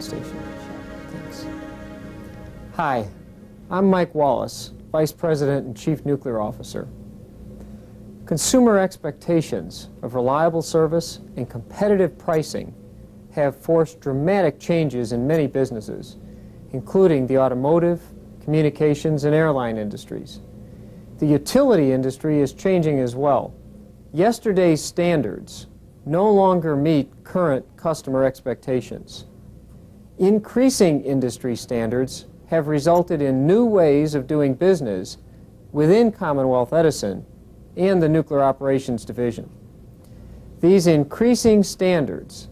Station. Thanks. Hi, I'm Mike Wallace, Vice President and Chief Nuclear Officer. Consumer expectations of reliable service and competitive pricing have forced dramatic changes in many businesses, including the automotive, communications, and airline industries. The utility industry is changing as well. Yesterday's standards no longer meet current customer expectations. Increasing industry standards have resulted in new ways of doing business within Commonwealth Edison and the Nuclear Operations Division. These increasing standards,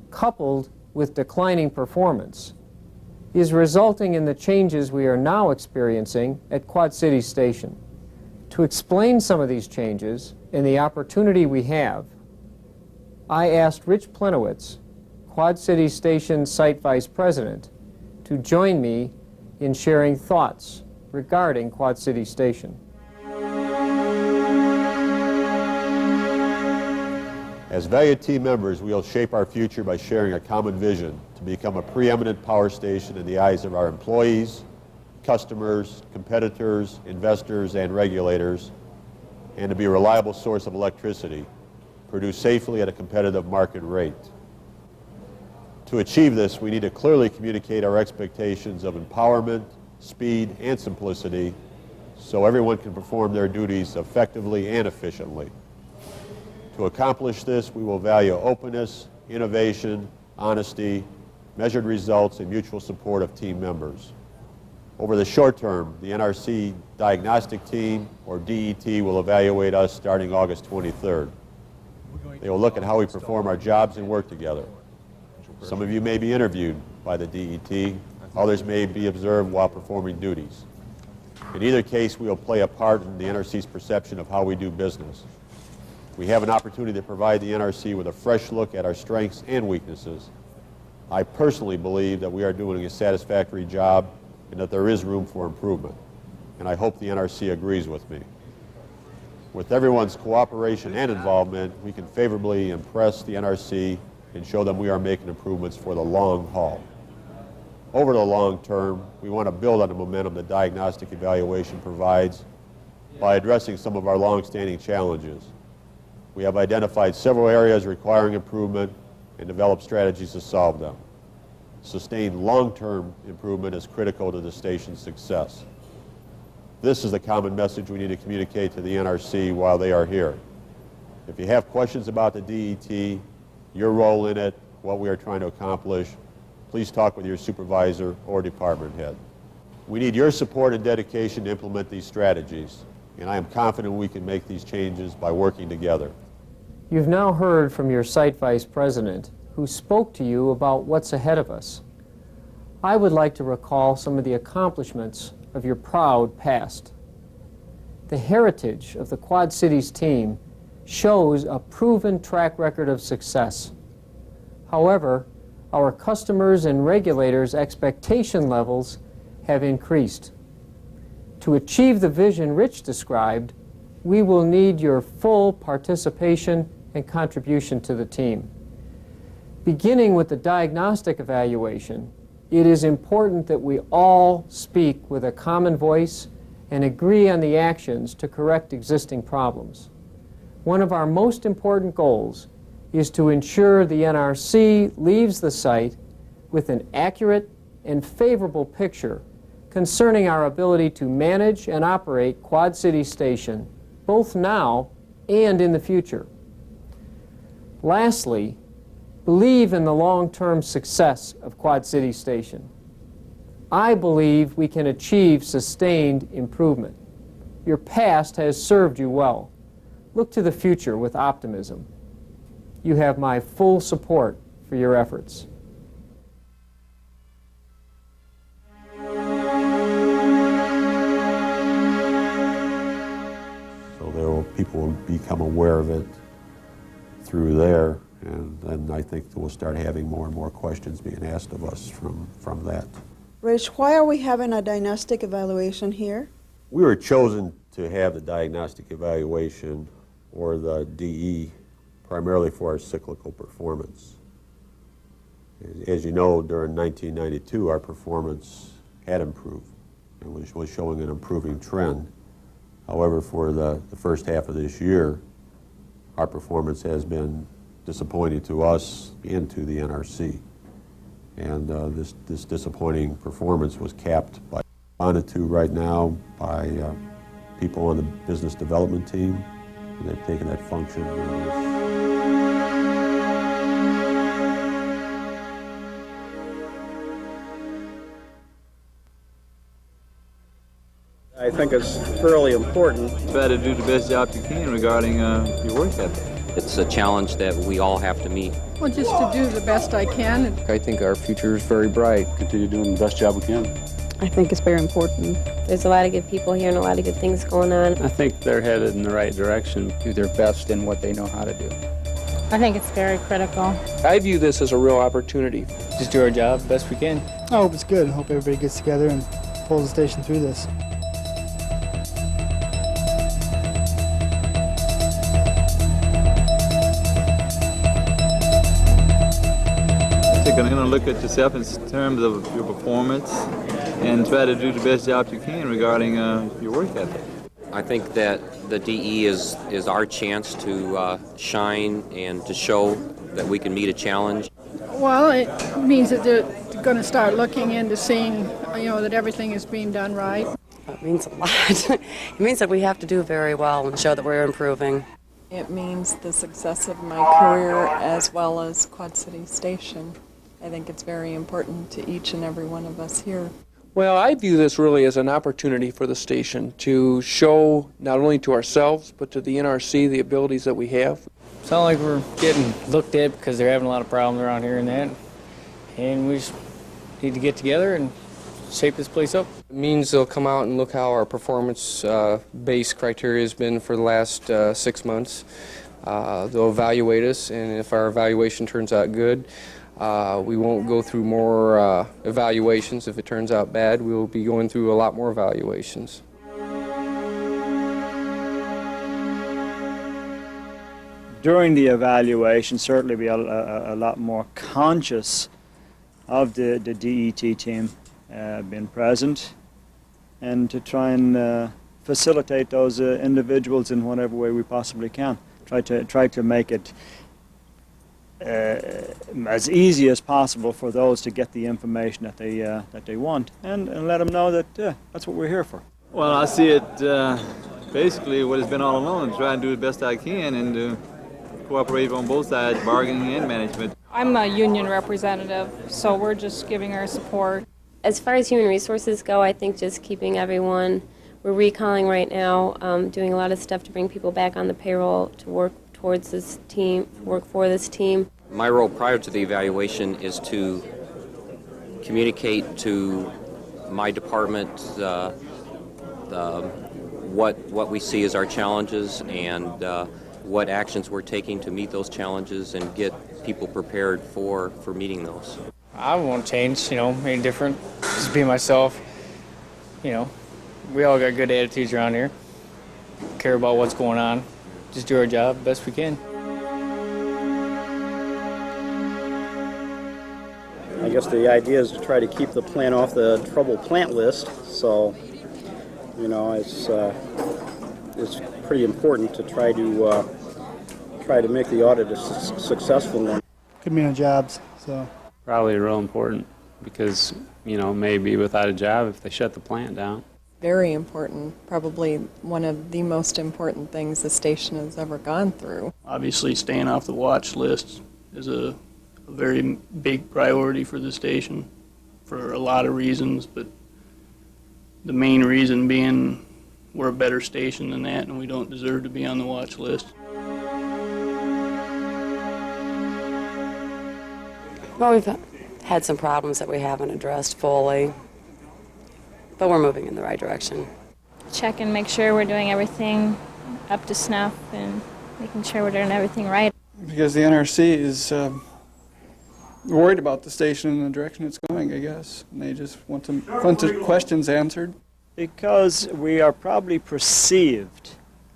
coupled with declining performance, is resulting in the changes we are now experiencing at Quad Cities Station. To explain some of these changes and the opportunity we have, I asked Rich Plenowitz, Quad Cities Station Site Vice President, to join me in sharing thoughts regarding Quad Cities Station. As valued team members, we will shape our future by sharing a common vision to become a preeminent power station in the eyes of our employees, customers, competitors, investors, and regulators, and to be a reliable source of electricity, produced safely at a competitive market rate. To achieve this, we need to clearly communicate our expectations of empowerment, speed, and simplicity so everyone can perform their duties effectively and efficiently. To accomplish this, we will value openness, innovation, honesty, measured results, and mutual support of team members. Over the short term, the NRC Diagnostic Team, or DET, will evaluate us starting August 23rd. They will look at how we perform our jobs and work together. Some of you may be interviewed by the DET, others may be observed while performing duties. In either case, we will play a part in the NRC's perception of how we do business. We have an opportunity to provide the NRC with a fresh look at our strengths and weaknesses. I personally believe that we are doing a satisfactory job and that there is room for improvement, and I hope the NRC agrees with me. With everyone's cooperation and involvement, we can favorably impress the NRC and show them we are making improvements for the long haul. Over the long term, we want to build on the momentum the diagnostic evaluation provides by addressing some of our long-standing challenges. We have identified several areas requiring improvement and developed strategies to solve them. Sustained long-term improvement is critical to the station's success. This is the common message we need to communicate to the NRC while they are here. If you have questions about the DET, your role in it, what we are trying to accomplish, please talk with your supervisor or department head. We need your support and dedication to implement these strategies, and I am confident we can make these changes by working together. You've now heard from your Site Vice President, who spoke to you about what's ahead of us. I would like to recall some of the accomplishments of your proud past. The heritage of the Quad Cities team shows a proven track record of success. However, our customers' and regulators' expectation levels have increased. To achieve the vision Rich described, we will need your full participation and contribution to the team. Beginning with the diagnostic evaluation, it is important that we all speak with a common voice and agree on the actions to correct existing problems. One of our most important goals is to ensure the NRC leaves the site with an accurate and favorable picture concerning our ability to manage and operate Quad Cities Station, both now and in the future. Lastly, believe in the long-term success of Quad Cities Station. I believe we can achieve sustained improvement. Your past has served you well. Look to the future with optimism. You have my full support for your efforts. So people will become aware of it through there, and then I think that we'll start having more and more questions being asked of us from that. Rich, why are we having a diagnostic evaluation here? We were chosen to have the diagnostic evaluation, or the DE, primarily for our cyclical performance. As you know, during 1992, our performance had improved and was showing an improving trend. However, for the first half of this year, our performance has been disappointing to us and to the NRC. And this disappointing performance was capped by, responded to right now by people on the business development team, and they've taken that function. I think it's fairly important. Try to do the best job you can regarding your work ethic. It's a challenge that we all have to meet. Well, just to do the best I can. I think our future is very bright. Continue doing the best job we can. I think it's very important. There's a lot of good people here and a lot of good things going on. I think they're headed in the right direction. Do their best in what they know how to do. I think it's very critical. I view this as a real opportunity. Just do our job best we can. I hope it's good. I hope everybody gets together and pulls the station through this. You're going to look at yourself in terms of your performance and try to do the best job you can regarding your work ethic. I think that the DE is our chance to shine and to show that we can meet a challenge. Well, it means that they're going to start looking into seeing, that everything is being done right. It means a lot. It means that we have to do very well and show that we're improving. It means the success of my career as well as Quad City Station. I think it's very important to each and every one of us here. Well, I view this really as an opportunity for the station to show not only to ourselves but to the NRC the abilities that we have. It's not like we're getting looked at because they're having a lot of problems around here and that. And we just need to get together and shape this place up. It means they'll come out and look how our performance-based criteria has been for the last 6 months. They'll evaluate us, and if our evaluation turns out good, we won't go through more evaluations. If it turns out bad, we'll be going through a lot more evaluations. During the evaluation, certainly be a lot more conscious of the DET team being present, and to try and facilitate those individuals in whatever way we possibly can. Try to make it as easy as possible for those to get the information that they want, and let them know that that's what we're here for. Well, I see it basically what it's been all along, to try and do the best I can and to cooperate on both sides, bargaining and management. I'm a union representative, so we're just giving our support. As far as human resources go, I think just keeping everyone, we're recalling right now, doing a lot of stuff to bring people back on the payroll to work towards this team, work for this team. My role prior to the evaluation is to communicate to my department what we see as our challenges and what actions we're taking to meet those challenges and get people prepared for meeting those. I won't change, any different. Just be myself. We all got good attitudes around here. Care about what's going on. Just do our job best we can. I guess the idea is to try to keep the plant off the trouble plant list, so it's pretty important to try to make the audit a successful one. Could mean on jobs, so. Probably real important because, maybe without a job if they shut the plant down. Very important, probably one of the most important things the station has ever gone through. Obviously staying off the watch list is a very big priority for the station for a lot of reasons, but the main reason being we're a better station than that and we don't deserve to be on the watch list. Well, we've had some problems that we haven't addressed fully, but we're moving in the right direction. Check and make sure we're doing everything up to snuff and making sure we're doing everything right. Because the NRC is worried about the station and the direction it's going, I guess. And they just want questions answered. Because we are probably perceived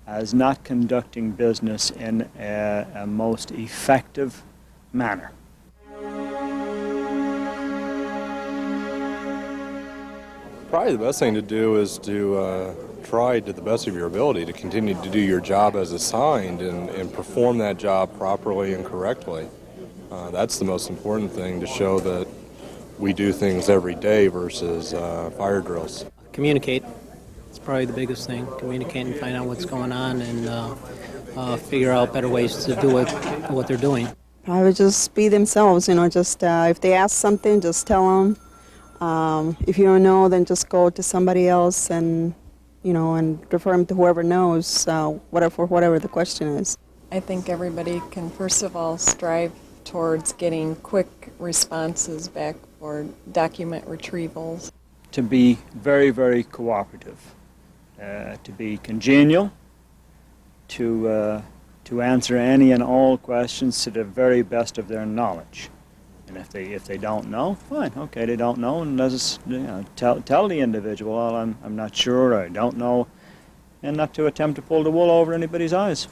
as not conducting business in a most effective manner. Probably the best thing to do is to try to the best of your ability to continue to do your job as assigned and perform that job properly and correctly. That's the most important thing, to show that we do things every day versus fire drills. Communicate. It's probably the biggest thing. Communicate and find out what's going on and figure out better ways to do what they're doing. Probably just be themselves, just if they ask something, just tell them. If you don't know, then just go to somebody else and, and refer them to whoever knows, whatever the question is. I think everybody can first of all strive towards getting quick responses back for document retrievals. To be very, very cooperative, to be congenial, to answer any and all questions to the very best of their knowledge. And if they don't know, fine, okay, they don't know, and let us tell the individual, well, I'm not sure, or I don't know, and not to attempt to pull the wool over anybody's eyes.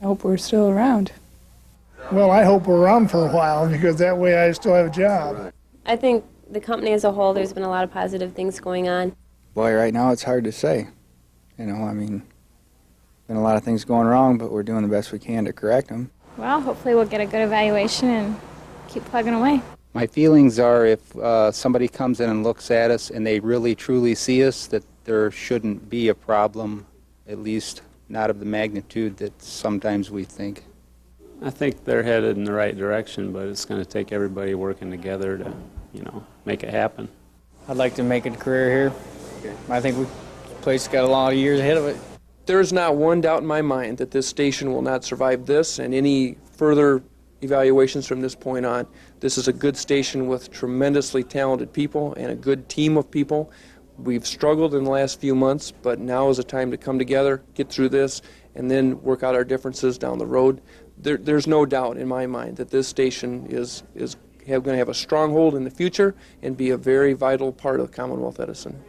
I hope we're still around. Well, I hope we're around for a while, because that way I still have a job. I think the company as a whole, there's been a lot of positive things going on. Boy, right now it's hard to say. Been a lot of things going wrong, but we're doing the best we can to correct them. Well, hopefully we'll get a good evaluation and keep plugging away. My feelings are, if somebody comes in and looks at us and they really truly see us, that there shouldn't be a problem, at least not of the magnitude that sometimes we think. I think they're headed in the right direction, but it's going to take everybody working together to, make it happen. I'd like to make a career here. I think this place got a lot of years ahead of it. There's not one doubt in my mind that this station will not survive this and any further evaluations from this point on. This is a good station with tremendously talented people and a good team of people. We've struggled in the last few months, but now is the time to come together, get through this, and then work out our differences down the road. There's no doubt in my mind that this station is going to have a stronghold in the future and be a very vital part of Commonwealth Edison.